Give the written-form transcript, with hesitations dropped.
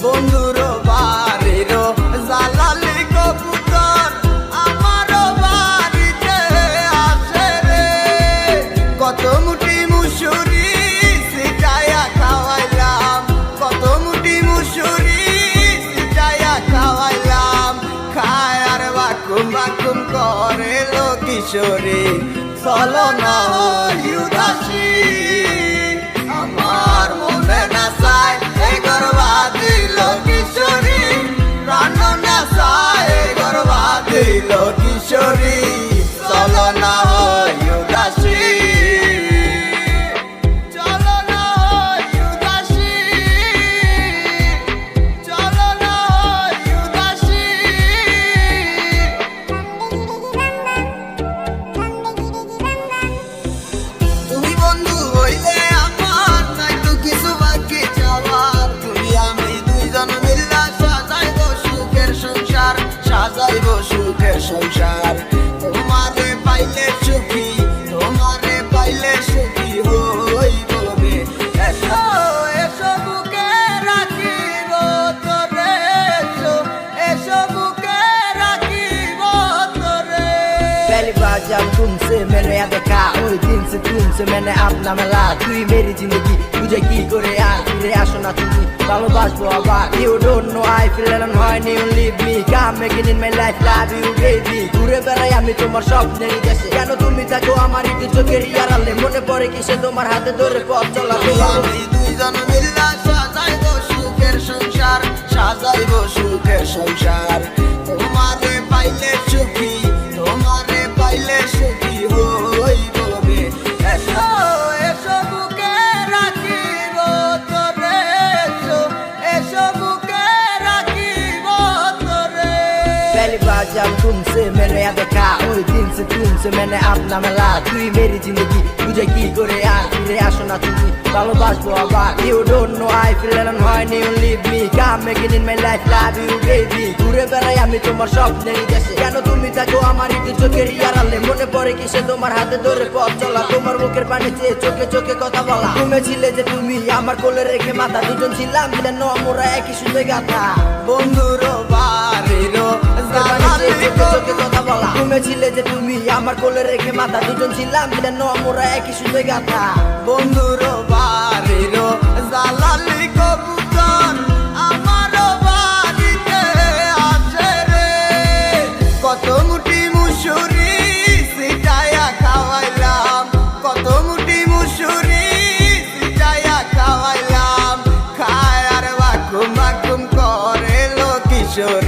বন্ধুর বাড়ির জালালি কবুতর আমার বাড়িতে আসে রে। কত মুঠি মুসুরি সিটাইয়া খাওয়াইলাম, কত মুঠি মুসুরি সিটাইয়া খাওয়াইলাম। খায় আর বাকুম বাকুম করে লো কিশোরী, চলো না হই উদাসী। আমার মনে না চায় এই গর্বা দিল কিশোরী, প্রাণ না চায় এই গর্বা দিল কিশোরী, চলো না হই উদাসী। চলো না হই উদাসী, চলো না হই উদাসী। তুমি বন্ধু হইলে আমার নাই তো কিছু বাকি চাওয়ার, তুমি আমি দুইজন মিল্লা সাজাইব সুখের সংসার, সাজাইব সুখের সংসার। তোমারে পাইলে সুখী, তোমারে পাইলে সুখী হইব রে। এসো এসো বুকে রাখিব তোরে, এসো এসো বুকে রাখিব তোরে। पहली बार जब तुमसे मैंने याद देखा, उस दिन से तुमसे मैंने अपना मिला। तू ही मेरी जिंदगी, तुझे की करे यार फिरे आसो ना তুমি ভালোবাসবো আবার। You don't know I feel alone when you leave me, come making in my life love you baby। ঘুরে বেড়াই আমি তোমার স্বপ্নের দেশে, কেন তুমি থাকো আমার একটু চোখের আড়ালে। মনে পড়ে কিসে তোমার হাতে ধরে পথ চলা। আমি দুইজন মিল্লা সাজাইব সুখের সংসার, সাজাইব সুখের সংসার। তোমারে পাইলে সুখী, তোমারে পাইলে সুখী হইব রে। এসো এসো বুকে রাখিব তোরে, এসো এসো বুকে রাখিব তোরে। पहली बार जब तुमसे मैंने याद देखा, उस दिन से तुमसे मैंने अपना मिला। तू ही मेरी जिंदगी, तुझे की करे यार फिरे आसो না তুমি ভালোবাসবো আবার। You don't know I feel alone when you leave me, come making in my life love you baby। ঘুরে বেড়াই আমি তোমার স্বপ্নের দেশে, কেন তুমি থাকো আমার একটু চোখের আড়ালে। মনে পড়ে কিসে তোমার হাতে ধরে পথ চলা, তোমার মুখের পানি চেয়ে চোখে চোখে কথা বলা। তুমি ছিলে যে তুমি আমার কোলে রেখে মাথা, দুজন ছিলাম মিলানো আমরা একই সুন্দর গাথা। বন্ধুর বাড়ির জালালি চোখে কথা বলা, তুমি ছিলে যে তুমি আমার কোলে রেখে মাথা, দুজন ছিলাম মিলানো আমরা একই সুন্দর গাথা। বন্ধুর বাড়ির জালালি কবুতর আমার বাড়িতে আসে রে। কত মুঠি মুসুরি সিটাইয়া খাওয়াইলাম, কত মুঠি মুসুরি সিটাইয়া খাওয়াইলাম। খায় আর বাকুম বাকুম করে লো কিশোরী,